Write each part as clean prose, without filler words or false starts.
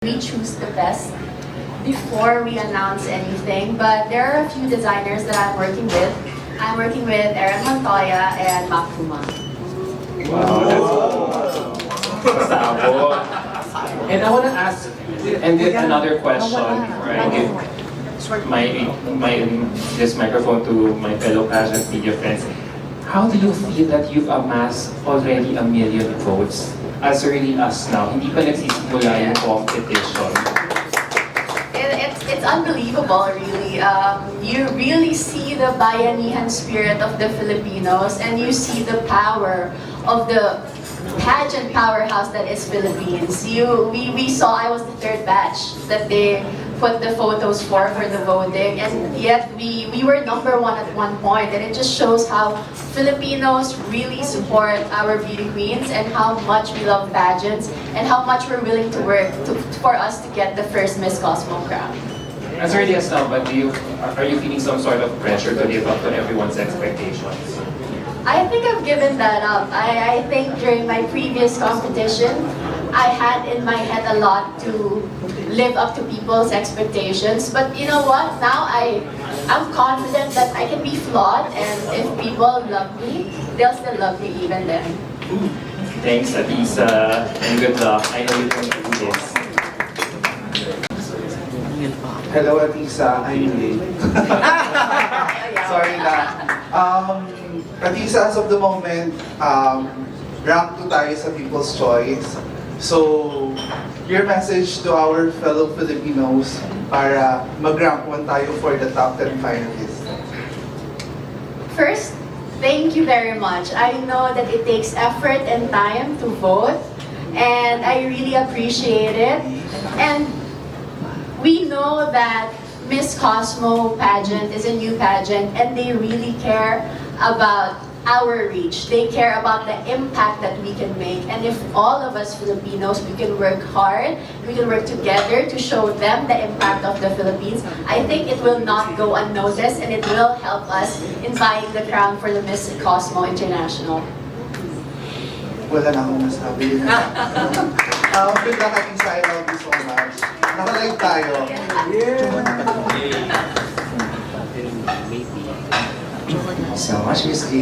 We choose the best before we announce anything, but there are a few designers that I'm working with. I'm working with Aaron Montoya and Mac Puma. Wow, that's And I want to ask, and with another question, before I give this microphone to my fellow pageant media friends. How do you feel that you've amassed already 1 million votes as early as now? Hindi pa nagsisimula yung competition. It's unbelievable, really. You really see the bayanihan spirit of the Filipinos, and you see the power of the pageant powerhouse that is Philippines. We saw, I was the third batch that they put the photos for the voting, and yet we were #1 at one point, and it just shows how Filipinos really support our beauty queens and how much we love pageants and how much we're willing to work for us to get the first Miss Cosmo crown. As early as now, but are you feeling some sort of pressure to live up to everyone's expectations? I think I've given that up. I think during my previous competition, I had in my head a lot to live up to people's expectations. But you know what? Now I'm confident that I can be flawed, and if people love me, they'll still love me even then. Thanks, Ahtisa, and good luck. I know you're going to do this. Hello, Ahtisa. I'm late. Sorry na. Ahtisa, as of the moment, rank 2 tayo sa People's Choice. So, your message to our fellow Filipinos para mag-rank 1 tayo for the top 10 finalists. First, thank you very much. I know that it takes effort and time to vote, and I really appreciate it. And we know that Miss Cosmo pageant is a new pageant, and they really care about our reach. They care about the impact that we can make. And if all of us Filipinos, we can work hard, we can work together to show them the impact of the Philippines, I think it will not go unnoticed, and it will help us in buying the crown for the Miss Cosmo International. Wala na akong masabi. Good luck, Ahtisa. I love you so much. Nakalive tayo. So much, Miss G.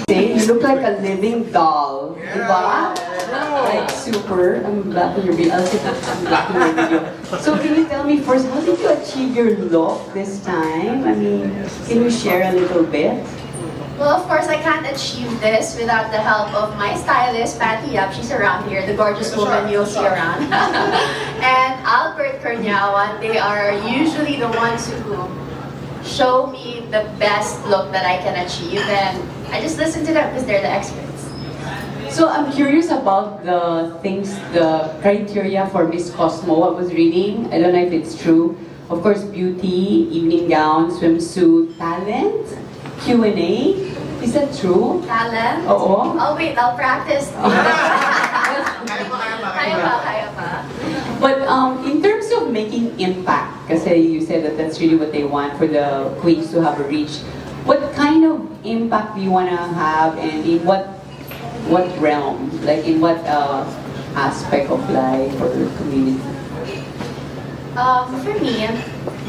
You look like a living doll. Diba? Like super. I'm black in your video. I'm black in your video. So can you tell me first, how did you achieve your look this time? I mean, can you share a little bit? Well, of course, I can't achieve this without the help of my stylist, Patty Yap. She's around here, the gorgeous woman you'll see around. And Albert Cornyawan, they are usually the ones who show me the best look that I can achieve, and I just listen to them because they're the experts. So I'm curious about the things, the criteria for Miss Cosmo. I was reading, I don't know if it's true. Of course, beauty, evening gown, swimsuit, talent, Q&A. Is that true? Talent? Oo. Oh wait, I'll practice. Kaya pa. But in terms of making impact, kasi you said that that's really what they want for the queens to have a reach. What kind of impact do you want to have, and in what realm? Like in what aspect of life or community? For me,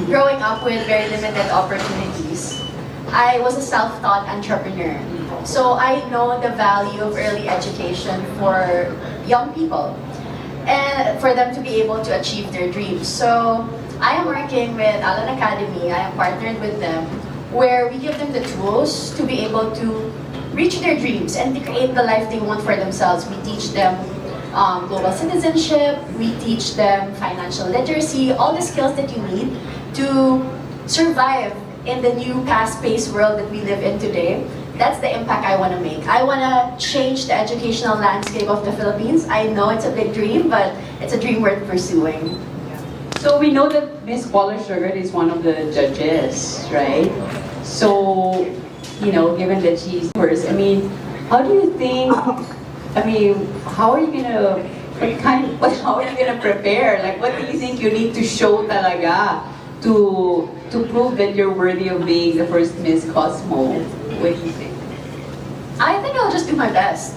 growing up with very limited opportunities, I was a self-taught entrepreneur. So I know the value of early education for young people and for them to be able to achieve their dreams. So I am working with Alan Academy. I am partnered with them, where we give them the tools to be able to reach their dreams and to create the life they want for themselves. We teach them global citizenship, we teach them financial literacy, all the skills that you need to survive in the new fast-paced world that we live in today. That's the impact I want to make. I want to change the educational landscape of the Philippines. I know it's a big dream, but it's a dream worth pursuing. So we know that Miss Paula Sugar is one of the judges, right? So, you know, given that she's first, I mean, how do you think, how are you gonna, how are you gonna prepare? Like, what do you think you need to show talaga to prove that you're worthy of being the first Miss Cosmo? What do you think? I think I'll just do my best.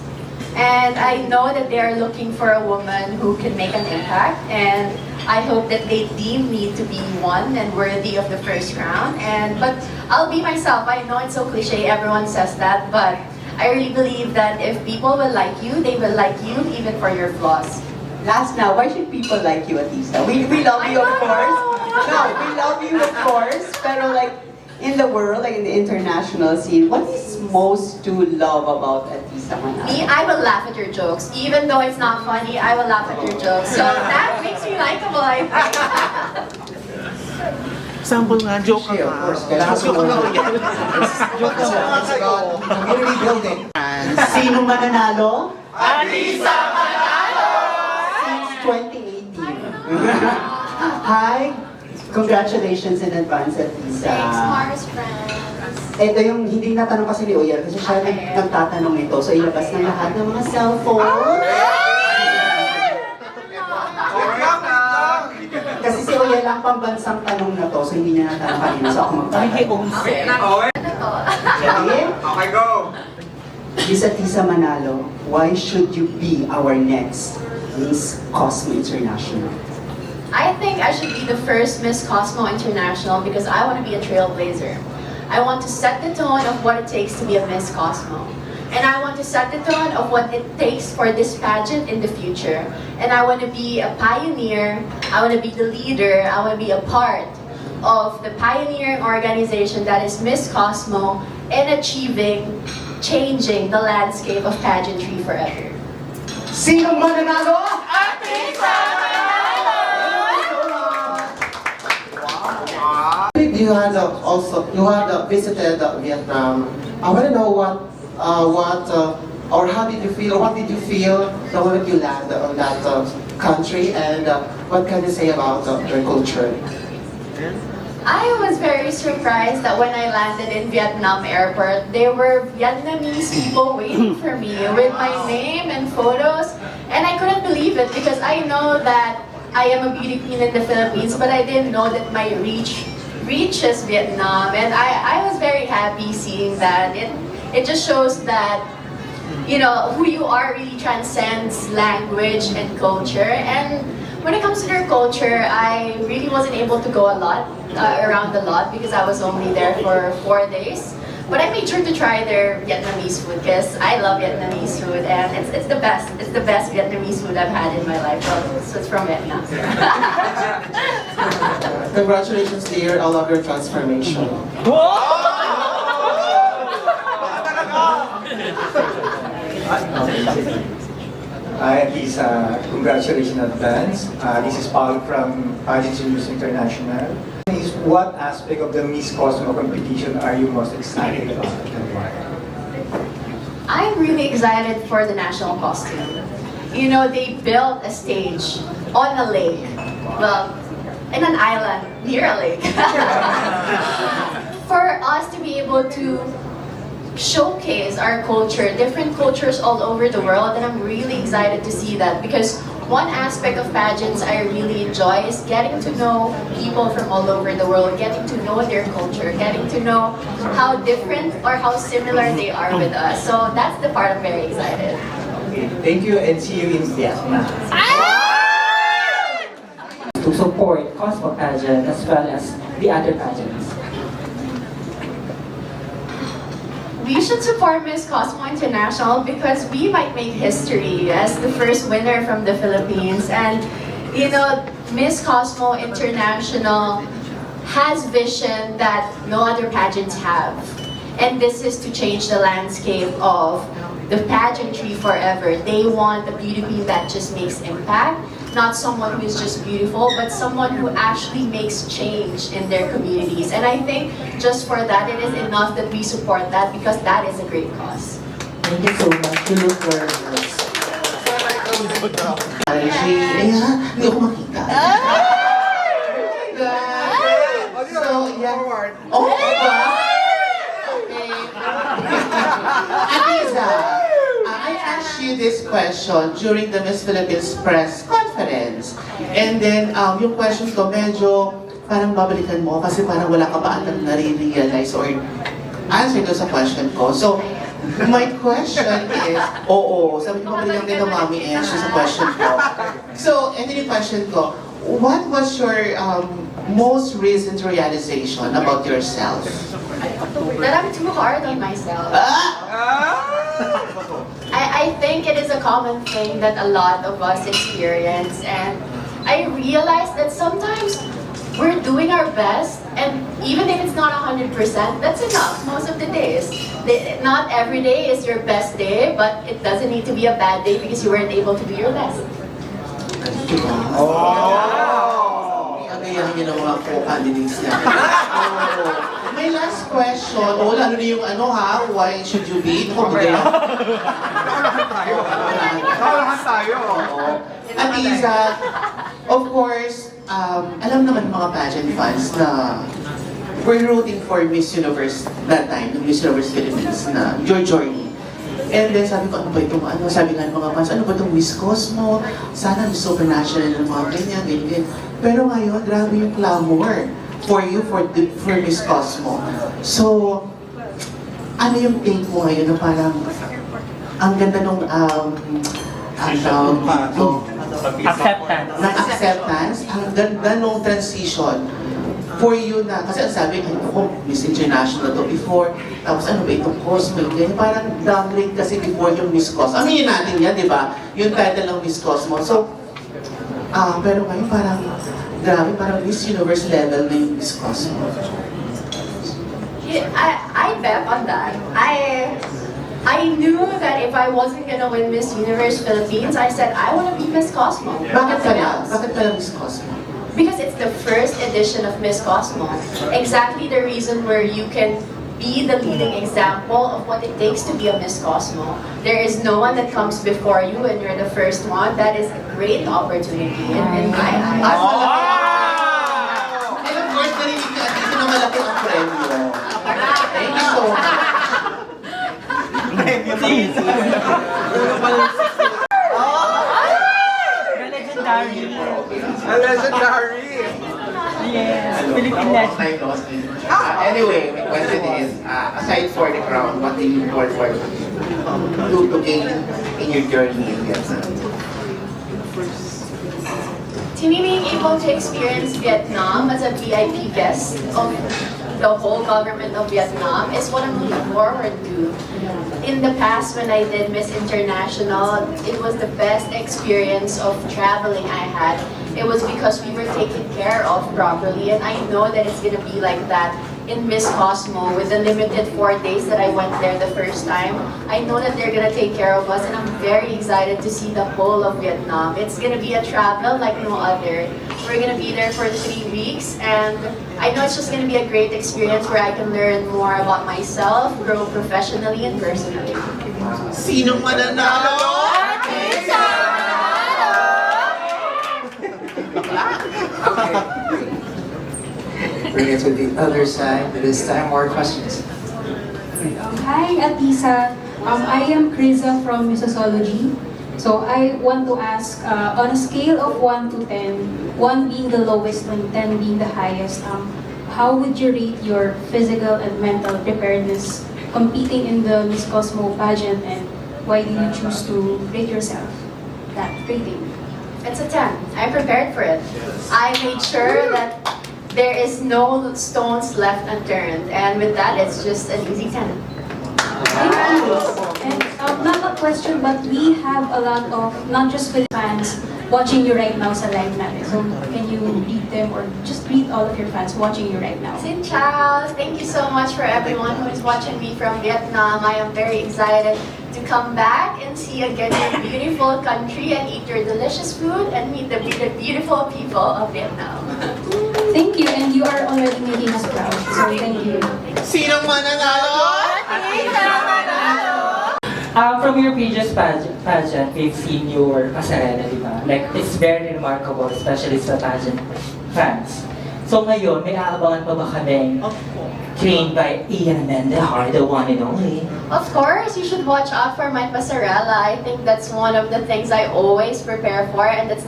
And I know that they are looking for a woman who can make an impact, and I hope that they deem me to be one and worthy of the first round. But I'll be myself. I know it's so cliche, everyone says that, but I really believe that if people will like you, they will like you even for your flaws. Last now, why should people like you, Ahtisa? We love you, of course. No, we love you, of course. Pero like, in the world, like in the international scene, what is most to love about Ahtisa Manalo? Me, I will laugh at your jokes. Even though it's not funny, I will laugh at your jokes. So that makes me likable, I think. Sample nga, joke ka Of nga. course, kailangan Joke ka nga. Joke ka nga kayo. Community building. Sino mananalo? Ahtisa Manalo! Since 2018. Hi! Congratulations in advance, Ahtisa. Thanks, Mars friends. Ito yung hindi natanong kasi ni Oyel kasi siya Okay. nagtatanong ito. So ilabas ng lahat ng mga cellphone. Kasi si Oyel ang pambansang tanong na to, so hindi niya natanong kanina. So ako magtatanong. Ano to? Ready? Okay, go! Miss Ahtisa Manalo, why should you be our next Miss Cosmo International? I think I should be the first Miss Cosmo International because I want to be a trailblazer. I want to set the tone of what it takes to be a Miss Cosmo. And I want to set the tone of what it takes for this pageant in the future. And I want to be a pioneer, I want to be the leader, I want to be a part of the pioneering organization that is Miss Cosmo in achieving, changing the landscape of pageantry forever. Sino mananalo? You had visited Vietnam. I want to know or how did you feel, or what did you feel the moment you landed on that country, and what can you say about their culture? I was very surprised that when I landed in Vietnam airport, there were Vietnamese people waiting for me with my name and photos. And I couldn't believe it because I know that I am a beauty queen in the Philippines, but I didn't know that my reach reaches Vietnam. And I was very happy seeing that. It just shows that, you know, who you are really transcends language and culture. And when it comes to their culture, I really wasn't able to go around a lot because I was only there for 4 days. But I made sure to try their Vietnamese food because I love Vietnamese food and it's the best. It's the best Vietnamese food I've had in my life. So it's from Vietnam. Congratulations, dear. I love your transformation. Hi, Ahtisa. Congratulations in advance. This is Paul from Pageants News International. What aspect of the Miss Cosmo competition are you most excited about and why? I'm really excited for the national costume. You know, they built a stage on a lake. Well, in an island near a lake. For us to be able to showcase our culture, different cultures all over the world, and I'm really excited to see that because one aspect of pageants I really enjoy is getting to know people from all over the world, getting to know their culture, getting to know how different or how similar they are with us. So that's the part I'm very excited. Okay, thank you and see you in Vietnam. To support Cosmo pageant as well as the other pageants. We should support Miss Cosmo International because we might make history as the first winner from the Philippines. And, you know, Miss Cosmo International has vision that no other pageants have. And this is to change the landscape of the pageantry forever. They want a beauty queen that just makes impact, not someone who is just beautiful, but someone who actually makes change in their communities. And I think just for that, it is enough that we support that because that is a great cause. Thank you so much. You look gorgeous. Hindi ako makita. So, yeah. Oh, diba? Okay. Ahtisa, I asked you this question during the Miss Philippines press conference. And then, yung question ko medyo parang babalikan mo kasi parang wala ka pa atang nare-realize or answer ko sa question ko. So, My question is, oo, sabi ko mabalik lang din ng Mami Ash sa question ko. So, ito yung question ko, what was your most recent realization about yourself? That I'm too hard on myself. Ah! I think it is a common thing that a lot of us experience, and I realize that sometimes we're doing our best, and even if it's not 100%, that's enough most of the days. Not every day is your best day, but it doesn't need to be a bad day because you weren't able to do your best. Kagayahin niyo ng mga co-candidates niya. May last question. Lalo na yung why should you be? Nakalahan tayo. Ahtisa, of course, alam naman mga pageant fans na we're rooting for Miss Universe that time, yung Miss Universe Philippines na your journey. And then sabi ko, ano ba itong sabi nga ng mga fans, ano ba itong Miss Cosmo? Sana Miss Supernational ng mga ganyan. Pero ngayon, grabe yung clamor for you, for Miss Cosmo. So, ano yung take mo ngayon na parang, ang ganda nung, Acceptance. ng acceptance, ang ganda nung transition for you na, kasi ang sabi, ako, Miss International to before, tapos ano ba itong Cosmo, ganyan, parang downgrade kasi before yung Miss Cosmo. Aminin natin yan, di ba? Yung title ng Miss Cosmo. So, pero ngayon parang, grabe, parang Miss Universe level na yung Miss Cosmo. Yeah, I bet on that. I knew that if I wasn't gonna win Miss Universe Philippines, I said I want to be Miss Cosmo. Bakit Nothing pala? else. Bakit pala Miss Cosmo? Because it's the first edition of Miss Cosmo. Exactly the reason where you can be the leading example of what it takes to be a Miss Cosmo. There is no one that comes before you and you're the first one. That is a great opportunity in my eyes. And of course, narinig ka dito na malaki ang premyo. Thank you so much. Legendary! Yes, Philippine legend. Anyway, my question is, aside for the crown, what do you look forward to gain in your journey in Vietnam? To me, being able to experience Vietnam as a VIP guest of the whole government of Vietnam is what I'm looking forward to. In the past, when I did Miss International, it was the best experience of traveling I had. It was because we were taken care of properly, and I know that it's gonna be like that in Miss Cosmo with the limited 4 days that I went there the first time. I know that they're gonna take care of us, and I'm very excited to see the whole of Vietnam. It's gonna be a travel like no other. We're gonna be there for 3 weeks, and I know it's just gonna be a great experience where I can learn more about myself, grow professionally and personally. Sinong mananalo? Bring it to the other side. This time, more questions. Hi, Ahtisa. I am Kriza from Musicology. So I want to ask, on a scale of 1 to 10, 1 being the lowest and 10 being the highest, how would you rate your physical and mental preparedness competing in the Miss Cosmo pageant, and why do you choose to rate yourself that rating? It's a 10. I prepared for it. I made sure that there is no stones left unturned, and with that, it's just an easy 10. Thank you. And not a question, but we have a lot of not just Philippine fans watching you right now sa live natin. So can you greet them or just greet all of your fans watching you right now? Xin chào! Thank you so much for everyone who is watching me from Vietnam. I am very excited to come back and see again your beautiful country and eat your delicious food and meet the beautiful people of Vietnam. Thank you, and you are already making us proud. So thank you. Sinong mananalo? From your previous pageant, we've seen your pasarela, di ba? Like, it's very remarkable, especially sa pageant fans. So ngayon, may aabangan pa ba kaming trained by Ian Mendehar, the one and only? Of course, you should watch out for my pasarela. I think that's one of the things I always prepare for, and that's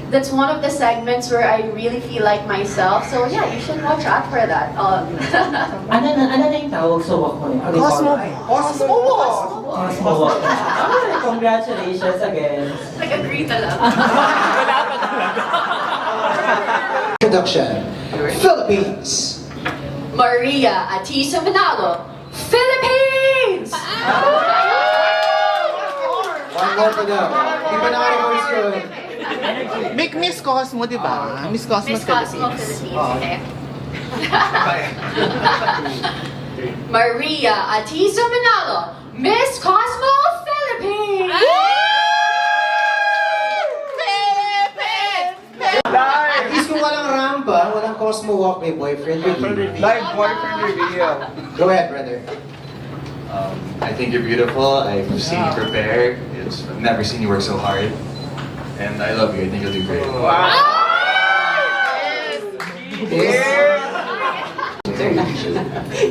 that's one of the segments where I really feel like myself. So yeah, you should watch out for that. Ano na yung tawag sa walk mo? Cosmo Walk! Cosmo walk. Ay, congratulations again. Nag-agree talaga. Introduction. Philippines. Maria Ahtisa Manalo, Philippines! One more to go. Di pa naka-reverse yun. Miss Cosmo, di ba? Miss Cosmo Miss Cosmo, Philippines. Philippines. Okay. Maria Ahtisa Manalo, Miss Cosmo, Philippines! At least kung walang rampa, walang Cosmo Walk, may boyfriend review. Live boyfriend reveal. Go ahead, brother. I think you're beautiful. I've seen you prepare. I've never seen you work so hard. And I love you. I think you'll do great. International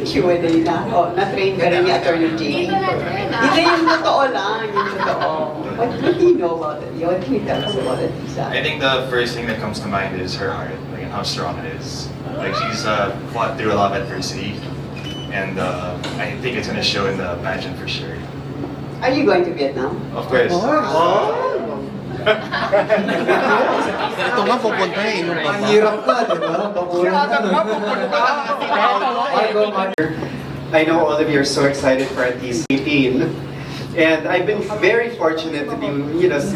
Q&A na. Oh, na-train ka rin ni Attorney Jane. Hindi, yung totoo lang. Yung totoo. What do you know about it? What can you tell us about it, Lisa? I think the first thing that comes to mind is her heart, like, and how strong it is. Like, she's fought through a lot of adversity, and I think it's going to show in the pageant for sure. Are you going to Vietnam? Of course. Ito nga, pupunta eh. Ang hirap ka, di ba? I know all of you are so excited for Ahtisa 18, and I've been very fortunate to be,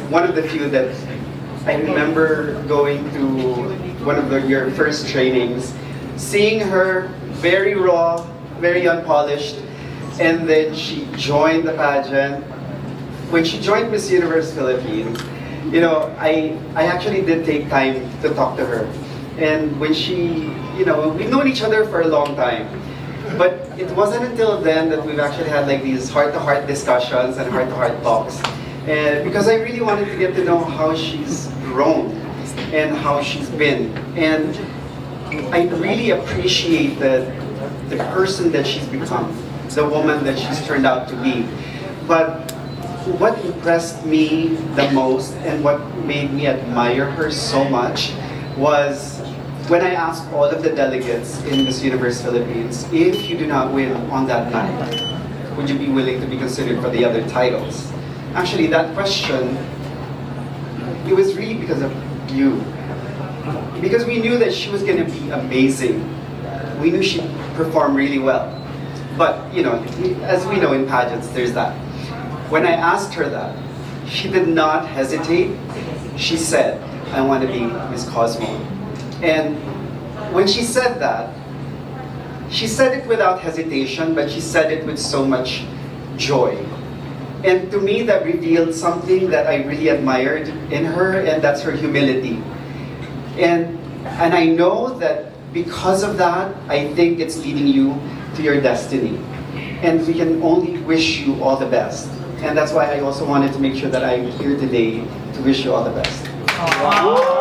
one of the few that I remember going to one of your first trainings, seeing her very raw, very unpolished, and then she joined the pageant. When she joined Miss Universe Philippines, I actually did take time to talk to her. And when she, we've known each other for a long time. But it wasn't until then that we've actually had like these heart-to-heart discussions and heart-to-heart talks. And because I really wanted to get to know how she's grown and how she's been. And I really appreciate the person that she's become, the woman that she's turned out to be. But what impressed me the most and what made me admire her so much was when I asked all of the delegates in Miss Universe Philippines, if you do not win on that night, would you be willing to be considered for the other titles? Actually, that question, it was really because of you. Because we knew that she was going to be amazing. We knew she'd perform really well. But, as we know in pageants, there's that. When I asked her that, she did not hesitate. She said, I want to be Miss Cosmo. And when she said that, she said it without hesitation, but she said it with so much joy. And to me, that revealed something that I really admired in her, and that's her humility. And I know that because of that, I think it's leading you to your destiny. And we can only wish you all the best. And that's why I also wanted to make sure that I'm here today to wish you all the best. Wow.